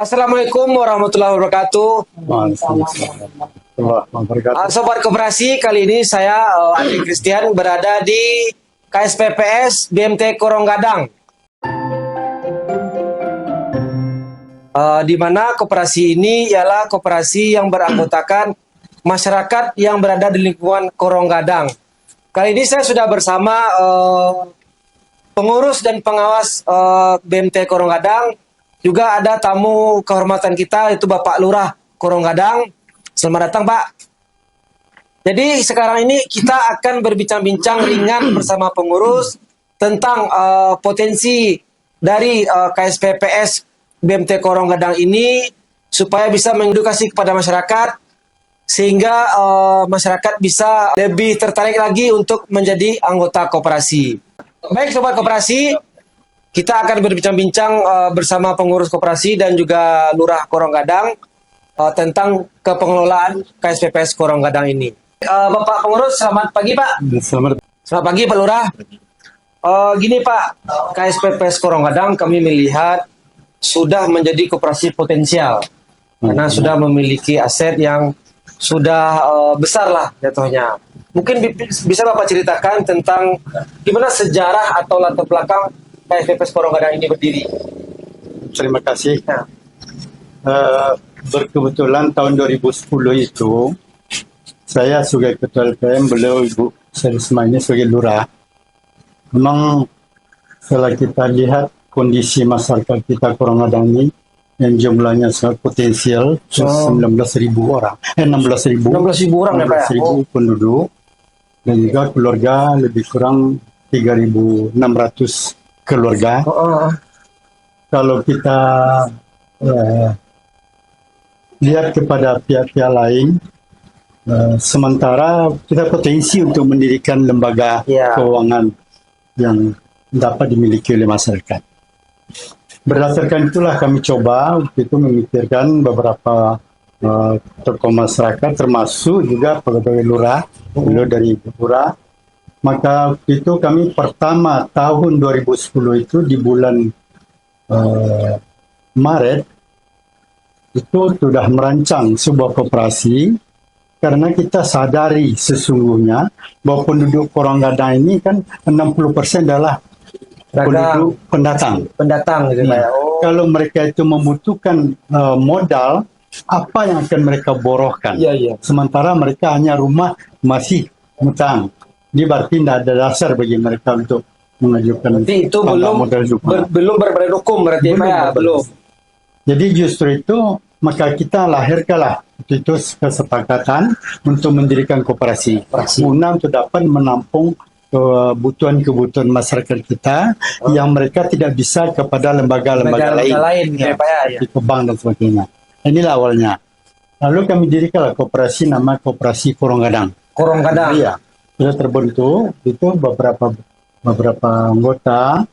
Assalamualaikum warahmatullahi wabarakatuh. Sobat Koperasi, kali ini saya Andi Christian berada di KSPPS BMT Korong Gadang. Di mana koperasi ini ialah koperasi yang beranggotakan masyarakat yang berada di lingkungan Korong Gadang. Kali ini saya sudah bersama pengurus dan pengawas BMT Korong Gadang. Juga ada tamu kehormatan kita, yaitu Bapak Lurah Korong Gadang. Selamat datang, Pak. Jadi sekarang ini kita akan berbincang-bincang ringan bersama pengurus tentang potensi dari KSPPS BMT Korong Gadang ini supaya bisa mengedukasi kepada masyarakat sehingga masyarakat bisa lebih tertarik lagi untuk menjadi anggota koperasi. Baik, Sobat Koperasi, kita akan berbincang-bincang bersama pengurus koperasi dan juga Lurah Korong Gadang tentang kepengelolaan KSPPS Korong Gadang ini. Bapak pengurus, selamat pagi, Pak. Selamat pagi, Pak Lurah. Gini, Pak, KSPPS Korong Gadang kami melihat sudah menjadi koperasi potensial karena sudah memiliki aset yang sudah besar lah jatuhnya. Mungkin bisa Bapak ceritakan tentang gimana sejarah atau latar belakang KSPPS Korong Gadang ini berdiri. Terima kasih. Berkebetulan tahun 2010 itu saya sebagai ketua LPM, beliau Ibu Serisma ini sebagai lurah. Memang setelah kita lihat kondisi masyarakat kita Korong Gadang ini yang jumlahnya sangat potensial, 16.000 orang, 16.000 orang ya Pak. 16.000 penduduk dan juga keluarga lebih kurang 3.600 keluarga. Kalau kita lihat kepada pihak-pihak lain, sementara kita potensi untuk mendirikan lembaga keuangan yang dapat dimiliki oleh masyarakat. Berdasarkan itulah kami coba waktu itu memikirkan beberapa tokoh masyarakat, termasuk juga pegawai lurah, beliau dari lurah. Maka waktu itu kami pertama tahun 2010 itu di bulan Maret itu sudah merancang sebuah koperasi karena kita sadari sesungguhnya bahwa penduduk Korong Gadang ini kan 60% adalah penduduk pendatang. Gitu, kalau mereka itu membutuhkan modal, apa yang akan mereka borohkan? Sementara mereka hanya rumah masih hutang. Ini berarti tidak ada dasar bagi mereka untuk mengajukan. Berarti itu belum berbadan hukum berarti belum. Jadi justru itu maka kita lahirkanlah itu kesepakatan untuk mendirikan koperasi guna untuk dapat menampung kebutuhan masyarakat kita yang mereka tidak bisa kepada lembaga-lembaga lain di bank dan sebagainya. Inilah awalnya. Lalu kami dirikanlah koperasi nama Koperasi Korong Gadang. Korong Gadang. Iya. Sudah terbentuk itu beberapa anggota,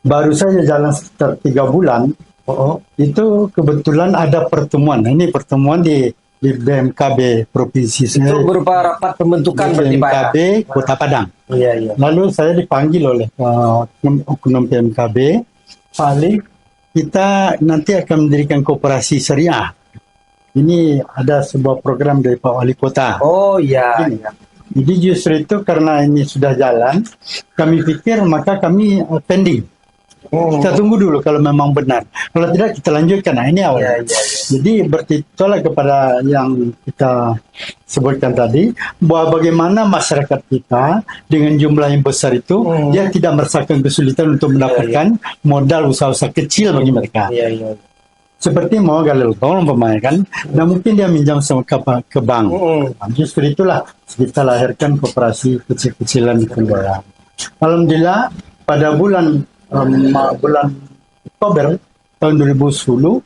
baru saja jalan sekitar 3 bulan. Itu kebetulan ada pertemuan. Ini pertemuan di BMKB provinsi. Itu berupa rapat pembentukan BMKB Kota Padang. Lalu saya dipanggil oleh oknum BMKB, Pak Ali, kita nanti akan mendirikan koperasi syariah. Ini ada sebuah program dari Pak Wali Kota. Jadi justru itu karena ini sudah jalan, kami pikir maka kami pending. Kita tunggu dulu kalau memang benar. Kalau tidak kita lanjutkan. Nah ini awal. Jadi bertitolak kepada yang kita sebutkan tadi, bahwa bagaimana masyarakat kita dengan jumlah yang besar itu, dia tidak merasakan kesulitan untuk mendapatkan modal usaha-usaha kecil bagi mereka. Seperti mau galil tol umpamanya kan, dan mungkin dia minjam sama ke bank. Justru itulah kita lahirkan koperasi kecil-kecilan di Kendara. Alhamdulillah pada bulan Oktober tahun 2010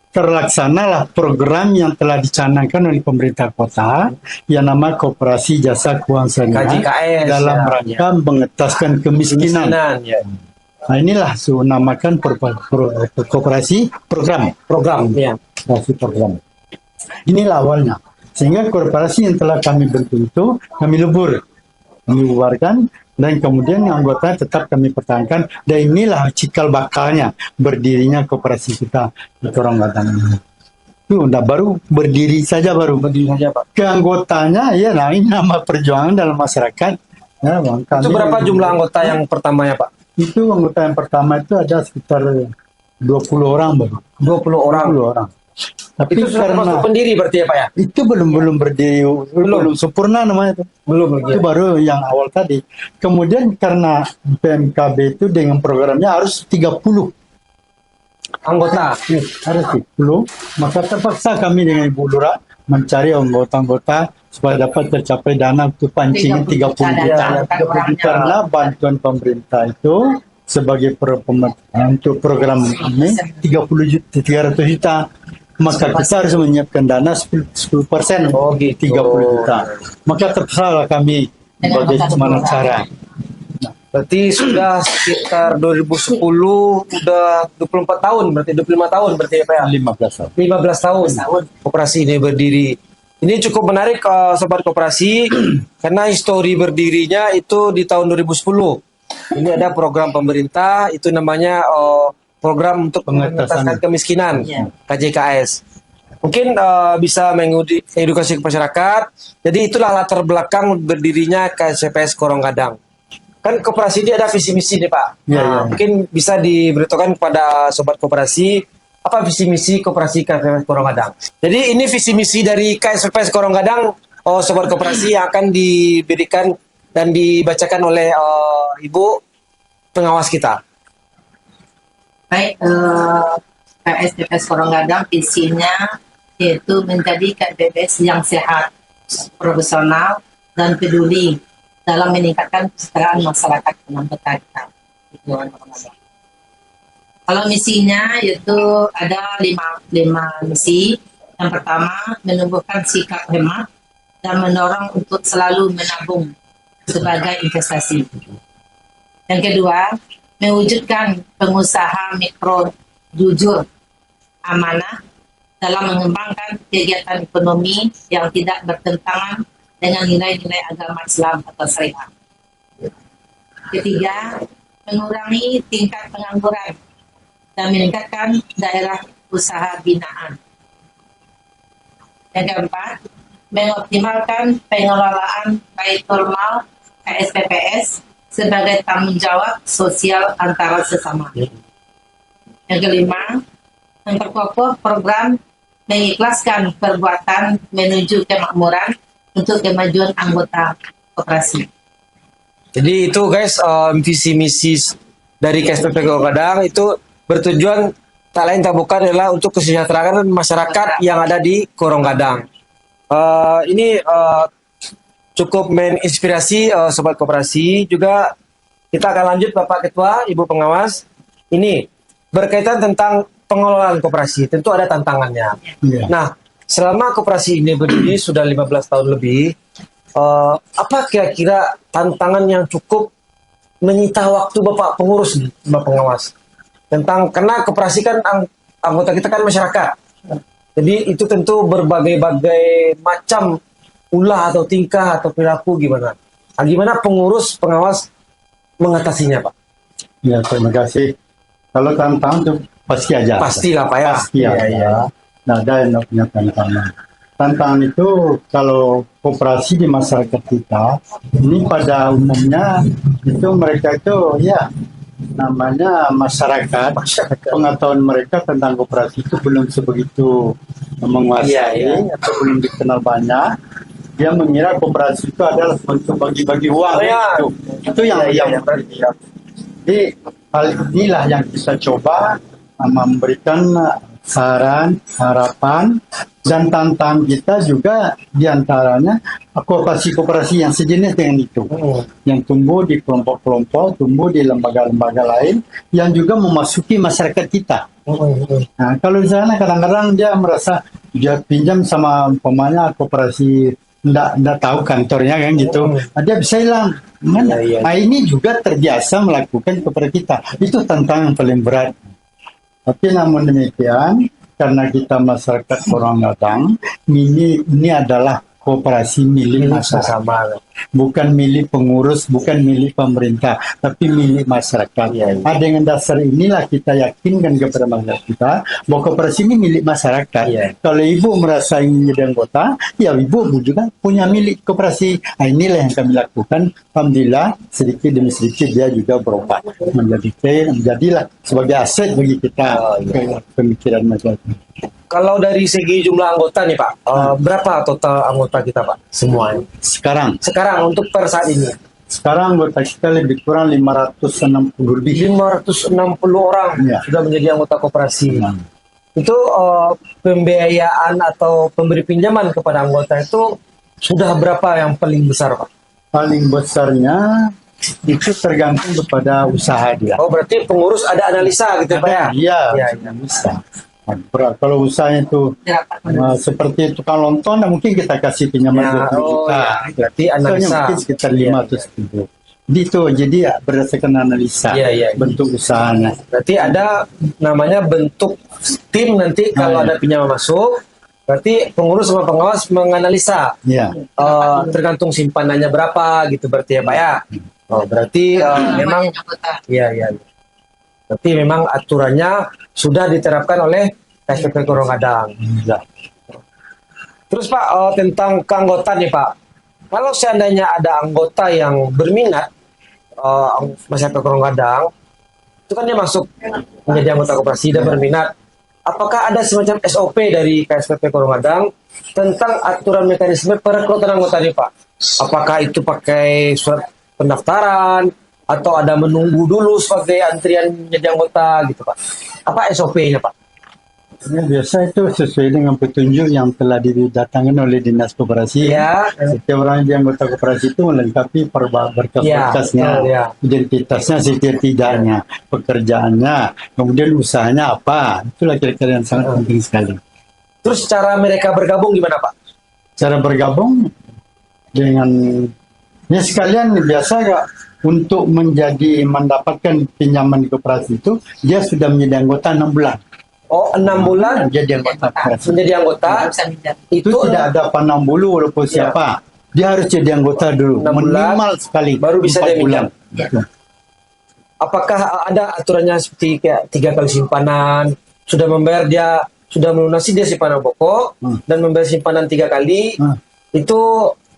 terlaksanalah program yang telah dicanangkan oleh pemerintah kota yang nama Koperasi Jasa Keuangan Syariah dalam rangka mengentaskan kemiskinan. Nah inilah namakan koperasi program. Inilah awalnya. Sehingga koperasi yang telah kami bentuk itu kami lebur kami bubarkan, dan kemudian anggota tetap kami pertahankan, dan inilah cikal bakalnya berdirinya koperasi kita di Korong Gadang ini. Itu udah baru berdiri saja Pak. Keanggotanya ya, nah ini nama perjuangan dalam masyarakat. Ya, Bang. Itu berapa jumlah anggota yang pertamanya Pak? Itu anggota yang pertama itu ada sekitar 20 orang baru. 20 orang. 20 orang. Tapi Itu sudah termasuk pendiri berarti ya Pak ya? itu belum berdiri, belum sempurna namanya itu. Belum lagi. Itu baru yang awal tadi. Kemudian karena PMKB itu dengan programnya harus 30 Anggota. harus 30, maka terpaksa kami dengan Ibu Lurah mencari anggota-anggota supaya dapat tercapai dana untuk pancing 30 juta. Karena bantuan pemerintah itu sebagai untuk program ini 30 juta, 300 juta. Maka kita harus menyiapkan dana 10%, Oh, gitu. 30 juta. Maka terserah kami bagaimana cara. Berarti sudah sekitar 2010 udah 24 tahun berarti 25 tahun berarti ya Pak ya? 15 tahun. 15 tahun koperasi ini berdiri. Ini cukup menarik sobat koperasi karena histori berdirinya itu di tahun 2010. Ini ada program pemerintah itu namanya program untuk mengentaskan kemiskinan KJKS. Mungkin bisa mengedukasi ke masyarakat. Jadi itulah latar belakang berdirinya KSPS Korong Gadang. Kan koperasi ini ada visi misi nih Pak. Mungkin bisa diberitahukan kepada sobat koperasi apa visi misi koperasi KSPS Korong Gadang. Jadi ini visi misi dari KSPS Korong Gadang, sobat koperasi yang akan diberikan dan dibacakan oleh Ibu pengawas kita. Baik, KSPS Korong Gadang visinya yaitu menjadi KSPS yang sehat, profesional, dan peduli dalam meningkatkan kesejahteraan masyarakat anggota kita. Kalau misinya yaitu ada lima misi. Yang pertama, menumbuhkan sikap hemat dan mendorong untuk selalu menabung sebagai investasi. Yang kedua, mewujudkan pengusaha mikro jujur, amanah dalam mengembangkan kegiatan ekonomi yang tidak bertentangan dengan nilai-nilai agama Islam atau syariah. Ketiga, mengurangi tingkat pengangguran dan meningkatkan daerah usaha binaan. Yang keempat, mengoptimalkan pengelolaan baitul mal KSPPS sebagai tanggung jawab sosial antara sesama. Yang kelima, memperkokoh program mengikhlaskan perbuatan menuju kemakmuran untuk kemajuan anggota koperasi. Jadi itu guys, visi misi dari KSPP Korong Gadang itu bertujuan tak lain tak bukan adalah untuk kesejahteraan masyarakat yang ada di Korong Gadang. Ini cukup menginspirasi sobat koperasi. Juga kita akan lanjut Bapak Ketua, Ibu Pengawas. Ini berkaitan tentang pengelolaan koperasi. Tentu ada tantangannya. Nah, selama koperasi ini berdiri sudah 15 tahun lebih, apa kira-kira tantangan yang cukup menyita waktu Bapak pengurus, Bapak Pengawas? Karena koperasi kan anggota kita kan masyarakat. Jadi itu tentu berbagai-bagai macam ulah atau tingkah atau perilaku gimana. Nah, gimana pengurus pengawas mengatasinya Pak? Ya, terima kasih. Kalau tantangan itu pasti aja. Pastilah Pak ya. Pasti ada. Nah, ada yang punya tantangan. Tantangan itu kalau koperasi di masyarakat kita, ini pada umumnya itu mereka itu ya namanya masyarakat. Pengetahuan mereka tentang koperasi itu belum sebegitu menguasai atau belum dikenal banyak. Dia mengira koperasi itu adalah untuk bagi-bagi uang. Itu yang jadi hal inilah yang kita coba memberikan saran, harapan, dan tantangan kita juga diantaranya koperasi-koperasi yang sejenis dengan itu, yang tumbuh di kelompok-kelompok, tumbuh di lembaga-lembaga lain, yang juga memasuki masyarakat kita. Nah, kalau di sana kadang-kadang dia merasa dia pinjam sama umpamanya koperasi nggak tahu kantornya kan gitu, dia bisa hilang. Nah, ini juga terbiasa melakukan kepada kita. Itu tantangan paling berat. Tapi namun demikian, karena kita masyarakat Korong Gadang, ini adalah koperasi milik masyarakat. Sama. Bukan milik pengurus, bukan milik pemerintah, tapi milik masyarakat. Dengan dasar inilah kita yakinkan kepada masyarakat kita bahwa koperasi ini milik masyarakat. Kalau ibu merasa ingin jadi anggota, ya ibu juga punya milik koperasi. Inilah yang kami lakukan. Alhamdulillah sedikit demi sedikit dia juga berubah menjadilah sebagai aset bagi kita pemikiran masyarakat. Kalau dari segi jumlah anggota nih Pak, berapa total anggota kita Pak? Semuanya. Sekarang untuk per saat ini. Sekarang anggota kita lebih kurang 560 lebih. 560 orang sudah menjadi anggota koperasi. Itu pembiayaan atau pemberi pinjaman kepada anggota itu sudah berapa yang paling besar Pak? Paling besarnya itu tergantung kepada usaha dia. Oh berarti pengurus ada analisa gitu Pak ya? Iya, bisa. Kalau usahanya itu seperti tukang lontong, mungkin kita kasih pinjaman 20 juta. Berarti analisa mungkin sekitar 500 ribu. Jadi berdasarkan analisa bentuk usahanya. Berarti ada namanya bentuk tim nanti kalau ada pinjaman masuk. Berarti pengurus sama pengawas menganalisa. Tergantung simpanannya berapa gitu berarti ya Pak ya. Oh berarti memang berarti memang aturannya sudah diterapkan oleh KSPP Korongadang. Terus Pak, tentang keanggotaan nih Pak. Kalau seandainya ada anggota yang berminat masyarakat Korongadang, itu kan dia masuk menjadi anggota koperasi dan berminat. Apakah ada semacam SOP dari KSPP Korongadang tentang aturan mekanisme perekrutan anggota nih Pak? Apakah itu pakai surat pendaftaran atau ada menunggu dulu sebagai antrian menjadi anggota gitu Pak? Apa SOP-nya Pak? Biasa itu sesuai dengan petunjuk yang telah didatangkan oleh Dinas Koperasi. Setiap orang yang anggota koperasi itu melengkapi berkas-berkasnya, identitasnya setidaknya, pekerjaannya, kemudian usahanya apa. Itulah kira-kira yang sangat penting sekali. Terus cara mereka bergabung gimana Pak? Cara bergabung dengan sekalian biasa gak? Untuk mendapatkan pinjaman di koperasi itu, dia sudah menjadi anggota 6 bulan. Oh, 6 bulan menjadi anggota koperasi. Menjadi anggota itu tidak ada pandang bulu walaupun siapa. Dia harus jadi anggota dulu, minimal sekali. Baru bisa dia minjam. Apakah ada aturannya seperti kayak 3 kali simpanan, sudah membayar dia, sudah melunasi dia simpanan pokok dan membayar simpanan 3 kali, itu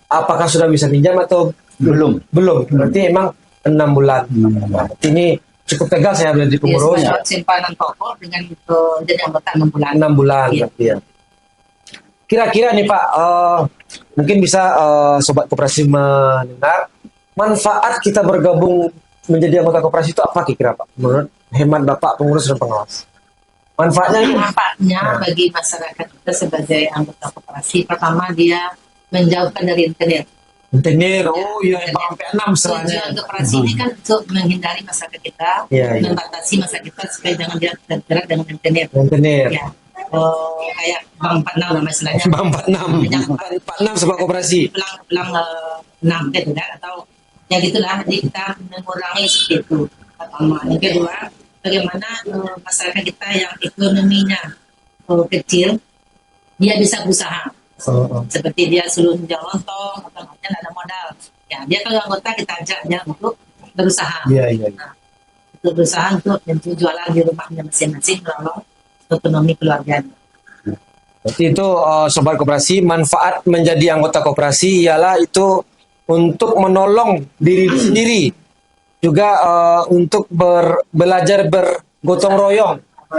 apakah sudah bisa pinjam atau belum? Berarti emang 6 bulan. Ini cukup tegas ya dari pengurus. Simpanan pokok dengan itu jadi anggota 6 bulan. 6 bulan. Kira-kira nih Pak, mungkin bisa sobat koperasi mendengar manfaat kita bergabung menjadi anggota koperasi itu apa kira-kira Pak? Menurut hemat Bapak pengurus dan pengawas. Manfaatnya bagi masyarakat kita sebagai anggota koperasi, pertama dia menjauhkan dari internet. Sampai 6 tujuan koperasi ini kan untuk menghindari masyarakat kita, membatasi masyarakat kita supaya jangan dia terjerat dengan internet. Kayak Bank 46 nama istilahnya. Bank 46 sebab koperasi. Pulang 6 gitu kan, atau ya gitulah. Jadi kita mengurangi seperti itu. Pertama, yang kedua, bagaimana masyarakat kita yang ekonominya kecil, dia bisa berusaha. Seperti dia suruh jual lontong atau ada modal, ya dia kalau anggota kita ajak dia untuk berusaha. Untuk berusaha untuk jualan di rumahnya masing-masing menolong ekonomi keluarganya. Berarti itu sobat koperasi, manfaat menjadi anggota koperasi ialah itu untuk menolong diri sendiri, juga untuk belajar bergotong royong,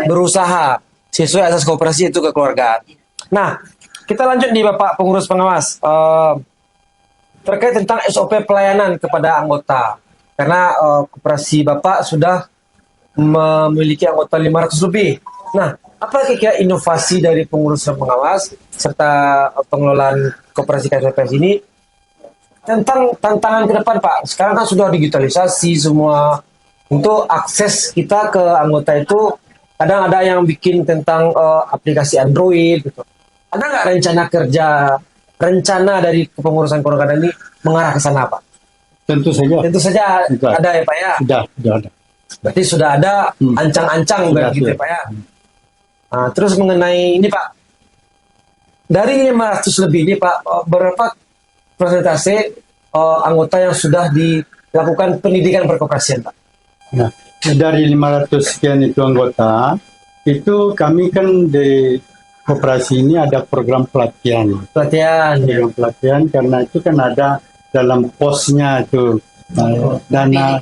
berusaha sesuai asas koperasi itu kekeluargaan. Nah, kita lanjut nih Bapak pengurus pengawas terkait tentang SOP pelayanan kepada anggota, karena koperasi Bapak sudah memiliki anggota 500 lebih. Nah, apa kira-kira inovasi dari pengurus dan pengawas serta pengelolaan koperasi KSPPS ini tentang tantangan ke depan Pak? Sekarang kan sudah digitalisasi semua, untuk akses kita ke anggota itu kadang ada yang bikin tentang aplikasi Android gitu. Ada nggak rencana dari kepengurusan Korongadang ini mengarah ke sana Pak? Tentu saja. Tentu saja ada ya Pak ya? Sudah ada. Berarti sudah ada ancang-ancang gitu ya Pak ya? Nah, terus mengenai ini Pak, dari 500 lebih ini Pak, berapa persentase anggota yang sudah dilakukan pendidikan perkoperasian Pak? Nah, dari 500 sekian itu anggota, itu kami kan di koperasi ini ada program pelatihan. Program pelatihan karena itu kan ada dalam posnya itu dana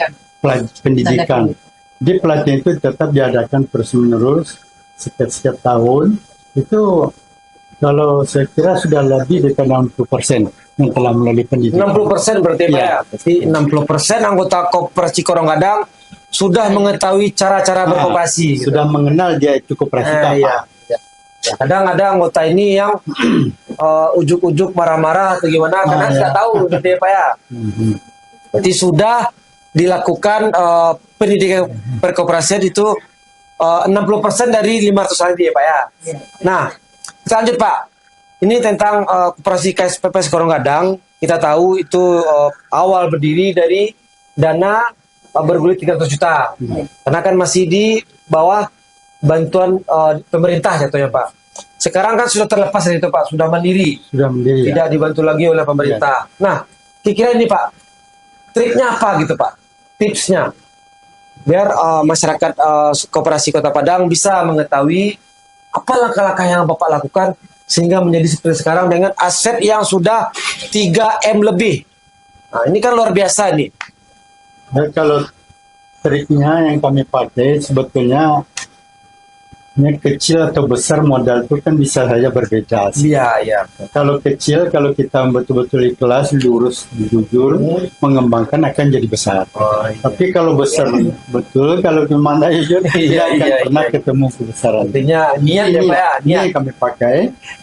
pendidikan. Di pelatihan itu tetap diadakan terus menerus setiap tahun. Itu kalau saya kira sudah lebih dari 60% yang telah melalui pendidikan. 60% berarti Pak ya? Berarti 60% anggota koperasi Korong Gadang sudah mengetahui cara-cara berkoperasi. Sudah mengenal dia itu koperasi apa. Iya. Kadang ada anggota ini yang ujuk-ujuk marah-marah atau gimana karena tidak tahu gitu ya Pak ya. Berarti sudah dilakukan pendidikan perkoperasian itu 60% dari 500 tadi ya Pak ya. Nah, kita lanjut Pak. Ini tentang koperasi KSPPS Korong Gadang. Kita tahu itu awal berdiri dari dana bergulir 300 juta. Karena kan masih di bawah bantuan pemerintah jatuhnya Pak. Sekarang kan sudah terlepas dari itu Pak, sudah mandiri. Tidak dibantu lagi oleh pemerintah. Nah, kira-kira ini Pak, triknya apa gitu Pak? Tipsnya biar masyarakat koperasi Kota Padang bisa mengetahui apa langkah-langkah yang Bapak lakukan sehingga menjadi seperti sekarang dengan aset yang sudah 3M lebih. Nah, ini kan luar biasa nih. Nah, kalau triknya yang kami pakai sebetulnya yang kecil atau besar modal itu kan bisa saja berbeda. Iya. Kalau kecil, kalau kita betul-betul ikhlas, lurus, jujur, mengembangkan akan jadi besar. Tapi kalau besar betul, kalau gimana ya, tidak akan pernah ketemu kebesaran. Artinya niat ya Pak ya. Niat yang kami pakai.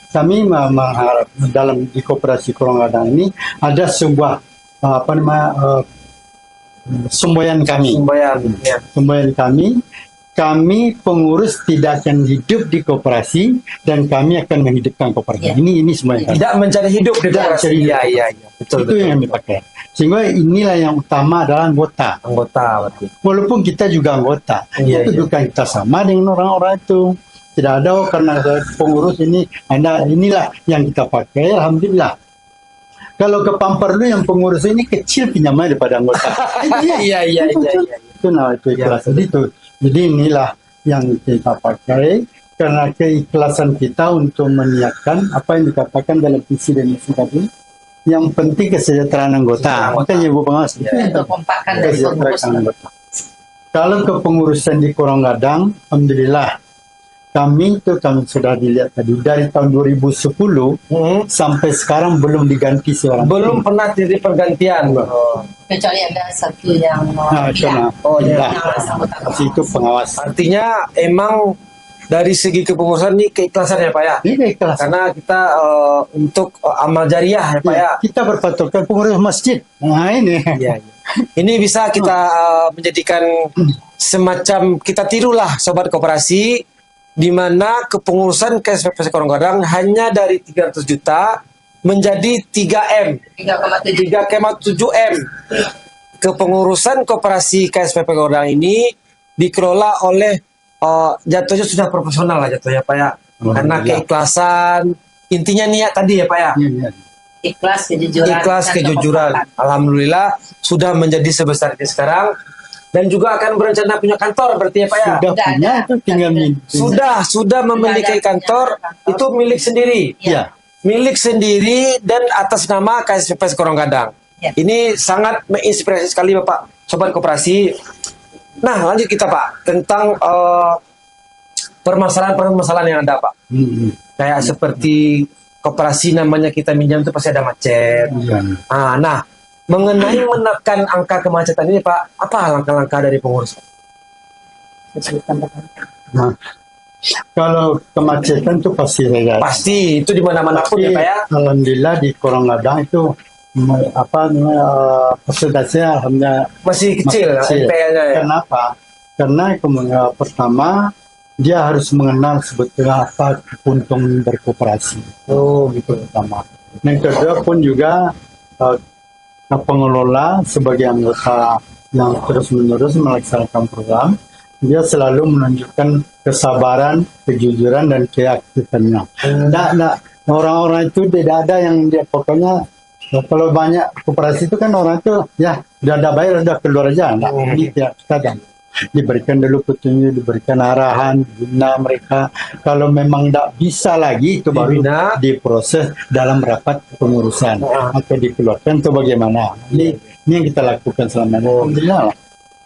Kami mengharap dalam di koperasi Korong Gadang ini ada sebuah semboyan kami. Semboyan kami pengurus tidak akan hidup di koperasi dan kami akan menghidupkan koperasi. Ini semboyan kami. Tidak mencari hidup di koperasi. Iya. Betul. Itu yang kami pakai. Sehingga inilah yang utama adalah anggota. Berarti. Walaupun kita juga anggota, kedudukan kita sama dengan orang-orang itu. Tidak ada karena pengurus inilah yang kita pakai. Alhamdulillah. Kalau ke Pampar dulu yang pengurus ini kecil pinjamnya daripada anggota. Iya. Itu ikhlas. Jadi inilah yang kita pakai karena keikhlasan kita untuk meniatkan apa yang dikatakan dalam visi dan misi tadi. Yang penting kesejahteraan anggota. Makanya Ibu Pengawas. Kesejahteraan anggota. Kalau kepengurusan di Korong Gadang, alhamdulillah. Kami sudah dilihat tadi dari tahun 2010 sampai sekarang belum diganti seorang. Belum pernah jadi pergantian. Kecuali ada satu yang itu pengawas. Artinya emang dari segi kepengurusan ini keikhlasan ya Pak ya. Ini keikhlasan. Karena kita untuk amal jariah ya Pak ya. Kita berpatokan pengurus masjid. Nah ini. Ini bisa kita menjadikan semacam kita tirulah sobat koperasi. Di mana kepengurusan KSPPS Korong Gadang hanya dari 300 juta menjadi 3M. 3,7M. Kepengurusan koperasi KSPP Korong Gadang ini dikelola oleh jatuhnya sudah profesional lah jatuhnya Pak ya. Karena keikhlasan, intinya niat tadi ya Pak ya. Ikhlas kejujuran. Alhamdulillah sudah menjadi sebesar ini sekarang. Dan juga akan berencana punya kantor berarti ya Pak ya? Sudah memiliki kantor, itu milik sendiri. Milik sendiri dan atas nama KSPPS Korong Gadang. Ini sangat menginspirasi sekali Bapak Sobat Koperasi. Nah lanjut kita Pak tentang permasalahan-permasalahan yang ada Pak. Kayak seperti koperasi namanya kita minjam itu pasti ada macet. Nah mengenai menekan angka kemacetan ini Pak, apa langkah-langkah dari pengurus? Nah, kalau kemacetan itu pasti saja. Pasti, itu di mana-mana pun ya Pak ya. Alhamdulillah di Korong Gadang itu persentasenya alhamdulillah masih kecil. Ya. Kenapa? Karena pertama dia harus mengenal sebetulnya apa keuntungan berkooperasi. Gitu pertama. Yang kedua pun juga pengelola sebagai anggota yang terus-menerus melaksanakan program, dia selalu menunjukkan kesabaran, kejujuran, dan keaktifannya. Orang-orang itu tidak ada yang dia pokoknya kalau banyak koperasi itu kan orang itu ya udah ada bayar udah keluar aja. Nah, ini tidak kadang diberikan dulu petunjuk, diberikan arahan, bina mereka. Kalau memang tidak bisa lagi itu baru diproses dalam rapat pengurusan atau dikeluarkan atau bagaimana. Ini yang kita lakukan selama ini. Alhamdulillah lah.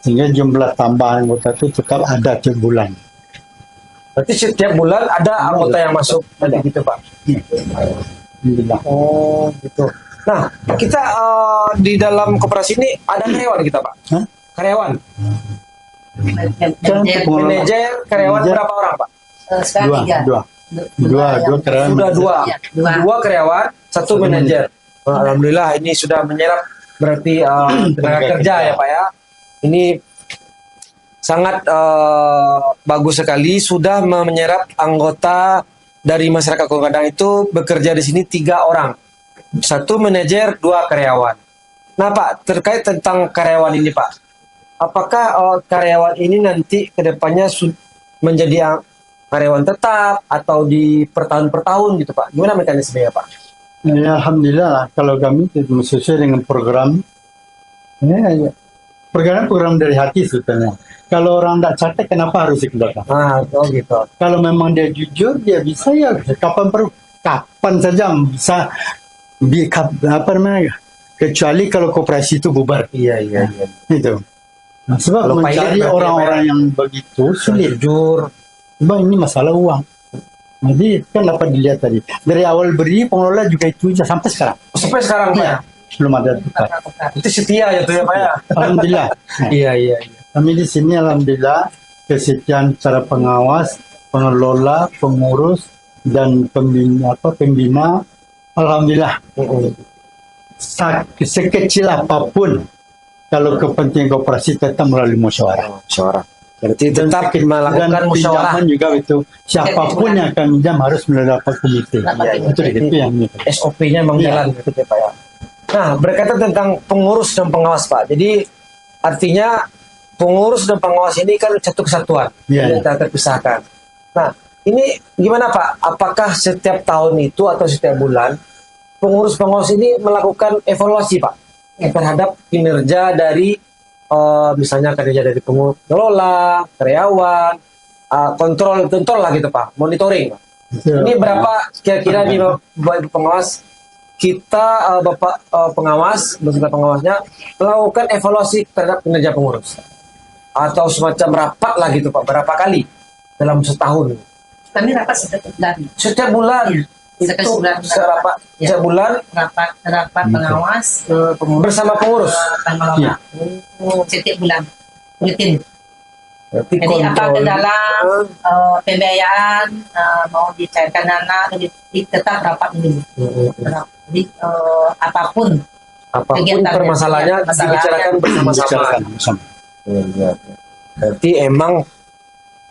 Sehingga jumlah tambahan anggota itu tetap ada tiap bulan. Berarti setiap bulan ada anggota yang masuk ada gitu Pak. Alhamdulillah. Oh gitu. Nah kita di dalam koperasi ini ada karyawan kita Pak. Hah? Karyawan. Manajer. Manajer karyawan berapa orang Pak? Sekarang Dua karyawan. Sudah dua. Dua. Dua karyawan, satu manajer. Alhamdulillah ini sudah menyerap berarti tenaga kerja ya Pak ya. Ini sangat bagus sekali sudah menyerap anggota dari masyarakat Kurung Gadang itu bekerja di sini 3 orang. Satu manajer, 2 karyawan. Nah Pak, terkait tentang karyawan ini Pak, apakah karyawan ini nanti kedepannya menjadi karyawan tetap atau di per tahun gitu Pak? Gimana mekanismenya Pak? Ya, Alhamdulillah lah, kalau kami sesuai dengan program, program dari hati sebetulnya. Kalau orang tidak catat, kenapa harus dikeluarkan? Oh gitu. Kalau memang dia jujur, dia bisa ya kapan saja bisa apa namanya? Kecuali kalau koperasi itu bubar. Iya. Itu. Nah, sebab Kalau mencari orang-orang yang begitu sulit. Jujur. Sebab ini masalah uang. Jadi kan dapat dilihat tadi. Dari awal beri pengelola juga itu aja sampai sekarang. Sampai sekarang Pak ya? Belum ada tukar. Itu setia ya tuh ya Pak ya? Alhamdulillah. Iya. Kami di sini alhamdulillah kesetiaan secara pengawas, pengelola, pengurus dan pembina alhamdulillah. Sekecil apapun kalau kepentingan koperasi tetap melalui musyawarah. Berarti tetap melakukan musyawarah juga itu. Siapapun yang akan minjam harus melalui rapat komite. Itu yang SOP-nya memang jalan gitu ya Pak ya. Nah, berkaitan tentang pengurus dan pengawas Pak. Jadi artinya pengurus dan pengawas ini kan satu kesatuan, tidak terpisahkan. Nah, ini gimana Pak? Apakah setiap tahun itu atau setiap bulan pengurus-pengawas ini melakukan evaluasi Pak terhadap kinerja dari misalnya kinerja dari pengelola, karyawan, kontrol lah gitu Pak, monitoring. Ini berapa kira-kira di Bapak pengawas kita Bapak pengawas beserta pengawasnya melakukan evaluasi terhadap kinerja pengurus atau semacam rapat lah gitu Pak, berapa kali dalam setahun? Kami rapat setiap bulan. Setiap bulan. Setiap bulan rapat pengawas bersama pengurus. Setiap bulan rutin. Jadi Kontrol. apa kendala pembiayaan mau dicairkan dana atau tetap rapat dulu. Jadi apapun permasalahannya dibicarakan bersama-sama. Berarti emang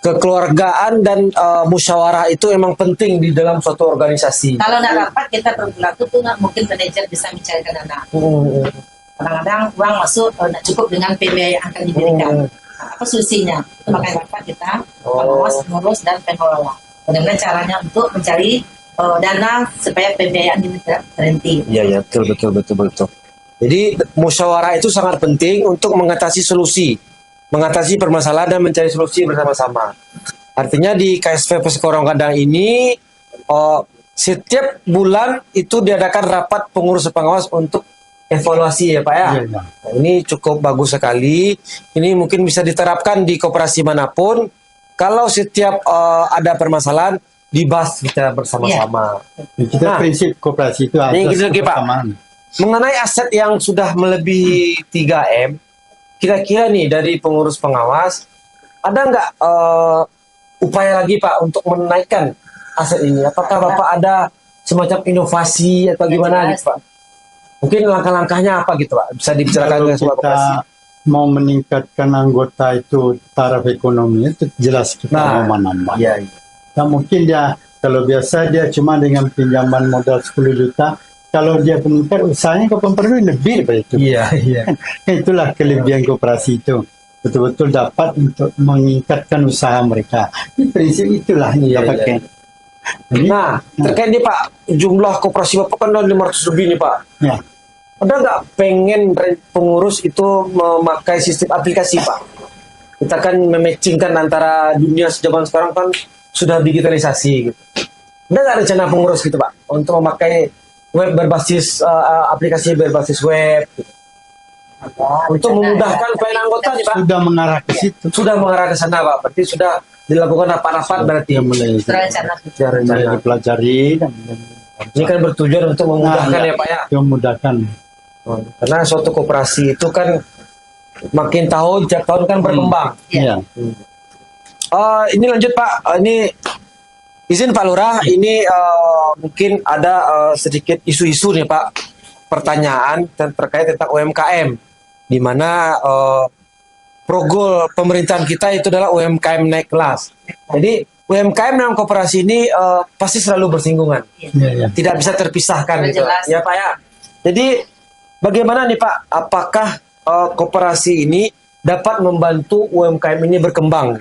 kekeluargaan dan musyawarah itu emang penting di dalam suatu organisasi. Kalau nggak rapat kita berlaku tuh nggak mungkin manajer bisa mencarikan dana. Kadang-kadang uang masuk nggak cukup dengan pembiayaan akan diberikan. Apa solusinya? Itu makanya rapat kita pengawas, pengurus dan pengelola. Bagaimana caranya untuk mencari dana supaya pembiayaan ini tidak terhenti. Iya betul. Jadi musyawarah itu sangat penting untuk mengatasi mengatasi permasalahan dan mencari solusi bersama-sama. Artinya di KSP Kurung Gadang ini setiap bulan itu diadakan rapat pengurus pengawas untuk evaluasi ya Pak ya. Nah, ini cukup bagus sekali. Ini mungkin bisa diterapkan di koperasi manapun. Kalau setiap ada permasalahan dibahas kita bersama-sama. Kita prinsip koperasi itu ini gitu Pak. Mengenai aset yang sudah melebihi 3M, kira-kira nih dari pengurus pengawas, ada nggak upaya lagi Pak untuk menaikkan aset ini? Apakah Bapak ada semacam inovasi atau gimana gitu Pak? Mungkin langkah-langkahnya apa gitu Pak? Bisa dibicarakan dengan sebuah koperasi. Mau meningkatkan anggota itu taraf ekonomi itu jelas kita mau menambah. Iya. Nah, mungkin dia kalau biasa dia cuma dengan pinjaman modal 10 juta, kalau dia meningkat usahanya kapan perlu lebih daripada itu. Iya. Itulah kelebihan koperasi itu. Betul-betul dapat untuk meningkatkan usaha mereka. Ini prinsip itulah yang kita pakai. Nah, terkait nih Pak, jumlah koperasi Bapak kan ada 500 lebih nih Pak. Ya. Ada nggak pengen pengurus itu memakai sistem aplikasi Pak? Kita kan mematchingkan antara dunia zaman sekarang kan sudah digitalisasi gitu. Ada nggak rencana pengurus gitu Pak untuk memakai web berbasis aplikasi berbasis web gitu? Untuk memudahkan pelayanan anggota nih Pak. Sudah mengarah ke situ. Sudah mengarah ke sana Pak. Berarti sudah dilakukan rapat-rapat berarti Dia mulai Rencana. mulai dipelajari dan ini kan bertujuan untuk memudahkan ya Pak ya. memudahkan. Karena suatu koperasi itu kan makin tahun tiap tahun kan berkembang. Iya. Ini lanjut Pak. Ini izin Pak Lurah. Ini mungkin ada sedikit isu-isu nih Pak. Pertanyaan terkait tentang UMKM, di mana program pemerintahan kita itu adalah UMKM naik kelas. Jadi UMKM dan koperasi ini pasti selalu bersinggungan, Iya. tidak bisa terpisahkan Sudah gitu. jelas. Ya Pak ya. Jadi bagaimana nih Pak? Apakah koperasi ini dapat membantu UMKM ini berkembang?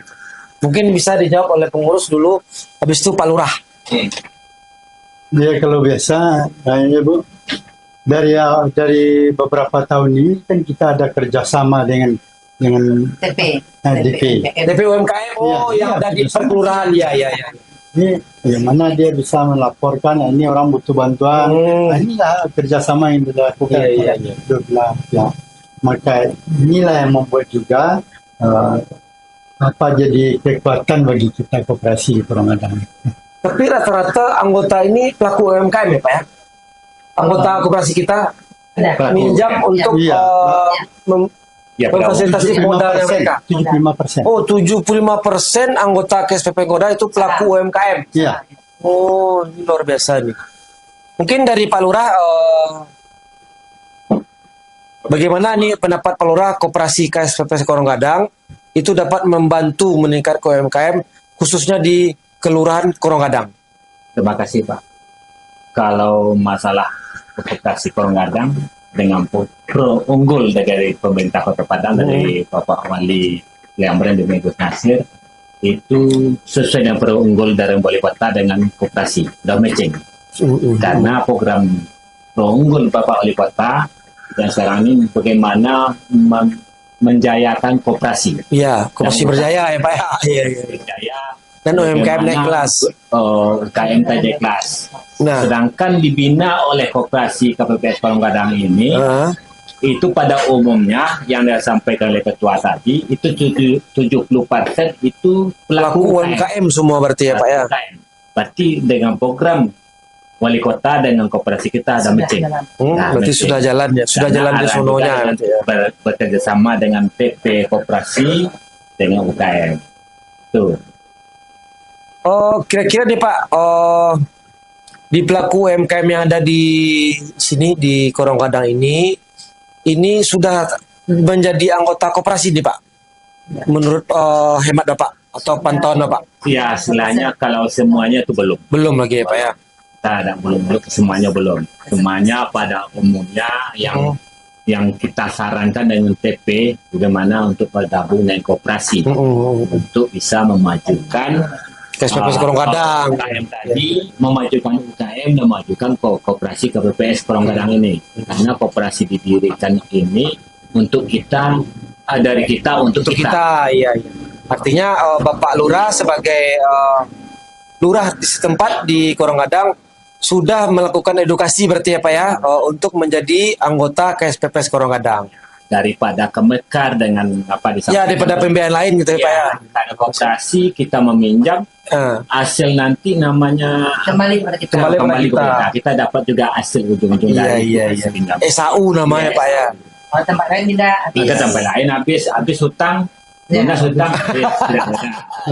Mungkin bisa dijawab oleh pengurus dulu, habis itu Pak Lurah. Dia kalau biasa, kayaknya Bu, dari beberapa tahun ini kan kita ada kerjasama dengan TP. DP. DP UMKM, oh Iya, yang iya, ada di betul. perkelurahan, ya. Ini bagaimana dia bisa melaporkan ini orang butuh bantuan. Hmm. Nah, inilah kerjasama yang dilakukan. Iya. Dua belah pihak. Maka inilah yang membuat juga jadi kekuatan bagi kita koperasi di Korongadang. Tapi rata-rata anggota ini pelaku UMKM ya Pak ya? Anggota koperasi kita Ada. minjam untuk Iya. memfasilitasi modalnya mereka. 75%. Oh, 75% anggota KSPP Goda itu pelaku UMKM. Iya. Oh, ini luar biasa nih. Mungkin dari Pak Lurah, bagaimana nih pendapat Pak Lurah koperasi KSPP Korongadang itu dapat membantu meningkat UMKM khususnya di Kelurahan Korongadang? Terima kasih Pak. Kalau masalah koperasi Korongadang dengan pro unggul dari pemerintah Kota Padang dari Bapak Wali Liamren dan Gus Nasir itu sesuai dengan pro unggul dari Wali Kota dengan koperasi sudah matching. Karena program pro unggul Bapak Wali Kota dan sekarang ini bagaimana menjayakan koperasi. Iya, koperasi berjaya ya Pak ya. Iya. Berjaya Dan UMKM naik kelas. UMKM naik kelas. Nah, Sedangkan dibina oleh koperasi KPPS Korongadang ini, ah, itu pada umumnya yang disampaikan oleh ketua tadi, itu 70% itu pelaku UMKM semua berarti ya Pak ya. UMKM. Berarti dengan program wali kota dengan koperasi kita ada matching. Berarti matching. sudah jalan ya, sudah jalan di sononya. Berarti ya. Bekerja sama dengan PP Koperasi dengan UKM. Tuh. Oh, kira-kira nih Pak, di pelaku UMKM yang ada di sini di Korongadang ini sudah menjadi anggota koperasi nih Pak. Menurut hemat Bapak atau pantauan Bapak? Ya, istilahnya kalau semuanya itu belum. Belum lagi ya Pak ya. Belum semuanya belum. Semuanya pada umumnya yang kita sarankan dengan TP bagaimana untuk bergabung dengan koperasi untuk bisa memajukan KSPP Korongadang. UKM tadi, memajukan UKM dan memajukan koperasi KPPS Korongadang ini. Karena koperasi didirikan ini untuk kita, dari kita untuk kita. Iya. Artinya Bapak Lurah sebagai lurah di setempat di Korongadang sudah melakukan edukasi berarti ya Pak ya untuk menjadi anggota KSPP Korongadang. Daripada kemekar dengan apa Ya, daripada pembiayaan lain gitu ya Pak ya. Karena koperasi kita meminjam hasil nanti namanya Kembali pada kita. Kembali pada kita. Kita dapat juga hasil ujung-ujung dari pinjam. SAU namanya Pak ya. Kalau tempat lain tidak. Kita tempat lain habis hutang, lunas hutang, tidak ada.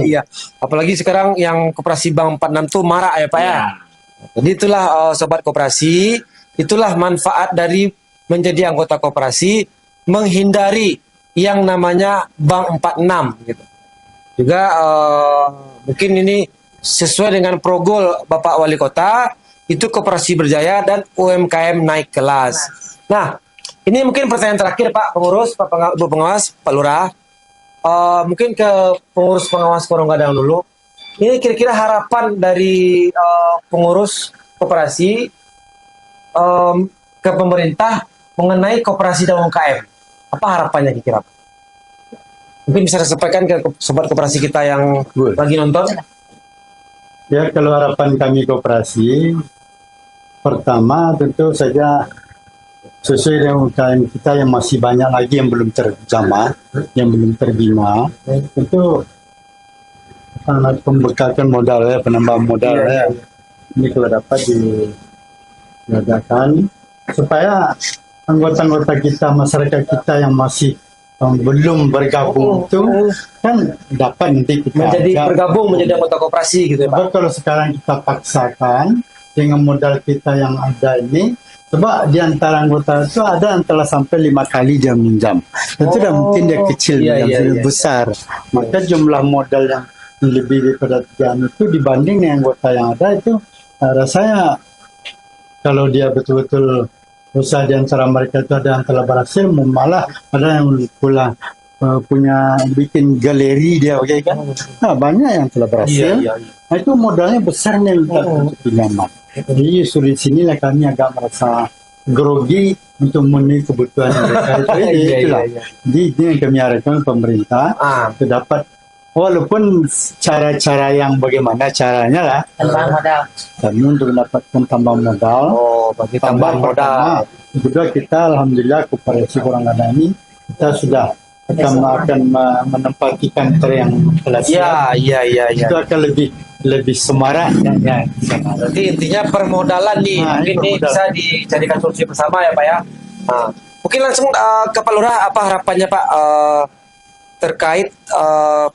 Iya. Apalagi sekarang yang koperasi Bank 46 tuh marak ya Pak ya. Ya. Jadi itulah sobat koperasi, itulah manfaat dari menjadi anggota koperasi, menghindari yang namanya Bank 46 gitu. Juga mungkin ini sesuai dengan progol Bapak Wali Kota, itu koperasi berjaya dan UMKM naik kelas. Nah, ini mungkin pertanyaan terakhir Pak Pengurus, Pak Pengawas, Pak Lurah. Mungkin ke Pengurus Pengawas Korongadang dulu. Ini kira-kira harapan dari pengurus koperasi ke pemerintah mengenai koperasi dan UMKM. Apa harapannya kira-kira? Mungkin bisa disampaikan ke sobat koperasi kita yang lagi nonton. Ya, kalau harapan kami koperasi, pertama tentu saja sesuai dengan UMKM kita yang masih banyak lagi yang belum terjamah, yang belum terbina, tentu sangat pembekakan modal ya, penambahan modal ya. Ini kalau dapat diadakan supaya anggota-anggota kita, masyarakat kita yang masih belum bergabung itu kan dapat nanti kita bergabung menjadi anggota koperasi gitu ya Pak. Sebab kalau sekarang kita paksakan dengan modal kita yang ada ini, sebab di antara anggota itu ada yang telah sampai 5 kali dia minjam. Itu dah mungkin dia kecil, besar. Maka jumlah modal yang lebih daripada 3 itu dibanding dengan anggota yang ada itu, rasanya kalau dia betul-betul usaha di antara mereka itu ada yang telah berhasil, malah ada yang pula punya bikin galeri dia, okay, kan? Nah, banyak yang telah berhasil. Nah, itu modalnya besar nih untuk pinjaman. Jadi di sinilah kami agak merasa grogi untuk memenuhi kebutuhan mereka itu. Jadi ini yang kami harapkan pemerintah dapat, walaupun cara-cara yang bagaimana caranya lah, kami untuk mendapatkan tambahan modal. Bagi tambahan modal. Kedua, kita alhamdulillah koperasi Korongadang ini kita sudah akan menempati kantor yang telah siap. Itu akan lebih semarak. Jadi intinya permodalan nih, mungkin ini bisa dijadikan solusi bersama ya Pak ya. Mungkin langsung ke Pak Lurah, apa harapannya Pak terkait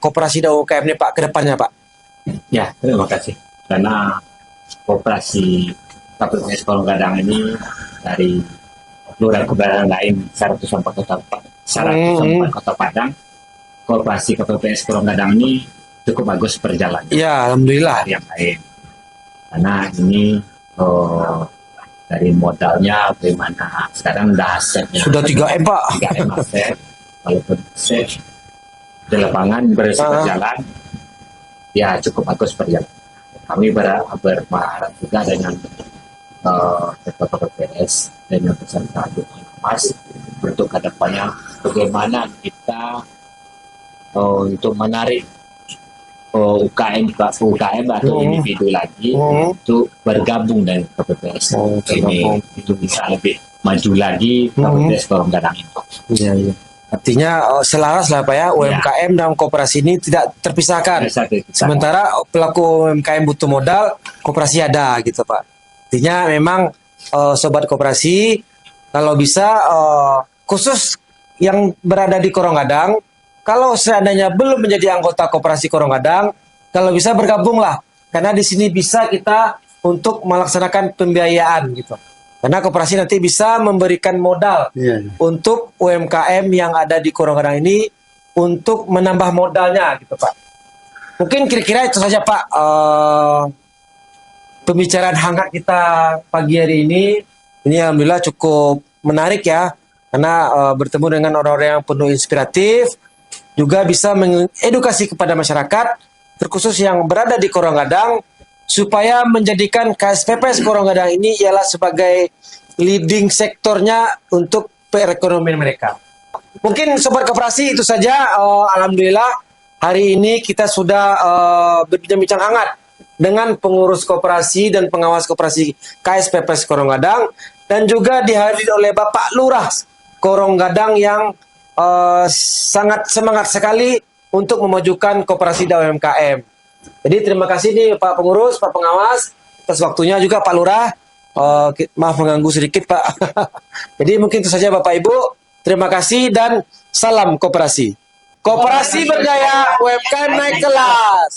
koperasi dan UMKM ini Pak ke depannya Pak? Ya, terima kasih. Karena koperasi KPPS Korongadang ini dari kelurahan-kelurahan lain 104 Kota Padang, koperasi KPPS Korongadang ini cukup bagus berjalan. Ya, alhamdulillah. Yang lain, karena ini dari modalnya bagaimana sekarang udah asetnya sudah 3M Pak. 3M aset, walaupun aset di lapangan berjalan, ya cukup bagus berjalan. Kami berharap juga dengan Ketua KPPS dengan peserta Mas untuk kedepannya bagaimana kita untuk menarik UKM atau individu lagi untuk bergabung dengan KPPS ini, itu bisa lebih maju lagi KPPS Korongadang itu. Artinya selaras lah Pak ya, UMKM dan koperasi ini tidak terpisahkan. Sementara pelaku UMKM butuh modal, koperasi ada gitu Pak. Artinya memang sobat koperasi kalau bisa khusus yang berada di Korongadang, kalau seandainya belum menjadi anggota koperasi Korongadang, kalau bisa bergabunglah, karena di sini bisa kita untuk melaksanakan pembiayaan gitu. Karena koperasi nanti bisa memberikan modal untuk UMKM yang ada di Korongadang ini untuk menambah modalnya gitu Pak. Mungkin kira-kira itu saja Pak pembicaraan hangat kita pagi hari ini. Ini alhamdulillah cukup menarik ya, karena bertemu dengan orang-orang yang penuh inspiratif, juga bisa mengedukasi kepada masyarakat, terkhusus yang berada di Korongadang, supaya menjadikan KSPPS Korongadang ini ialah sebagai leading sektornya untuk perekonomian mereka. Mungkin sobat koperasi itu saja. Alhamdulillah hari ini kita sudah berbincang-bincang hangat dengan pengurus koperasi dan pengawas koperasi KSPPS Korongadang, dan juga dihadiri oleh Bapak Lurah Korongadang yang sangat semangat sekali untuk memajukan koperasi dan UMKM. Jadi terima kasih nih Pak Pengurus, Pak Pengawas atas waktunya, juga Pak Lurah. Maaf mengganggu sedikit Pak. Jadi mungkin itu saja Bapak Ibu. Terima kasih dan salam koperasi. Koperasi berjaya, UMKM naik kelas.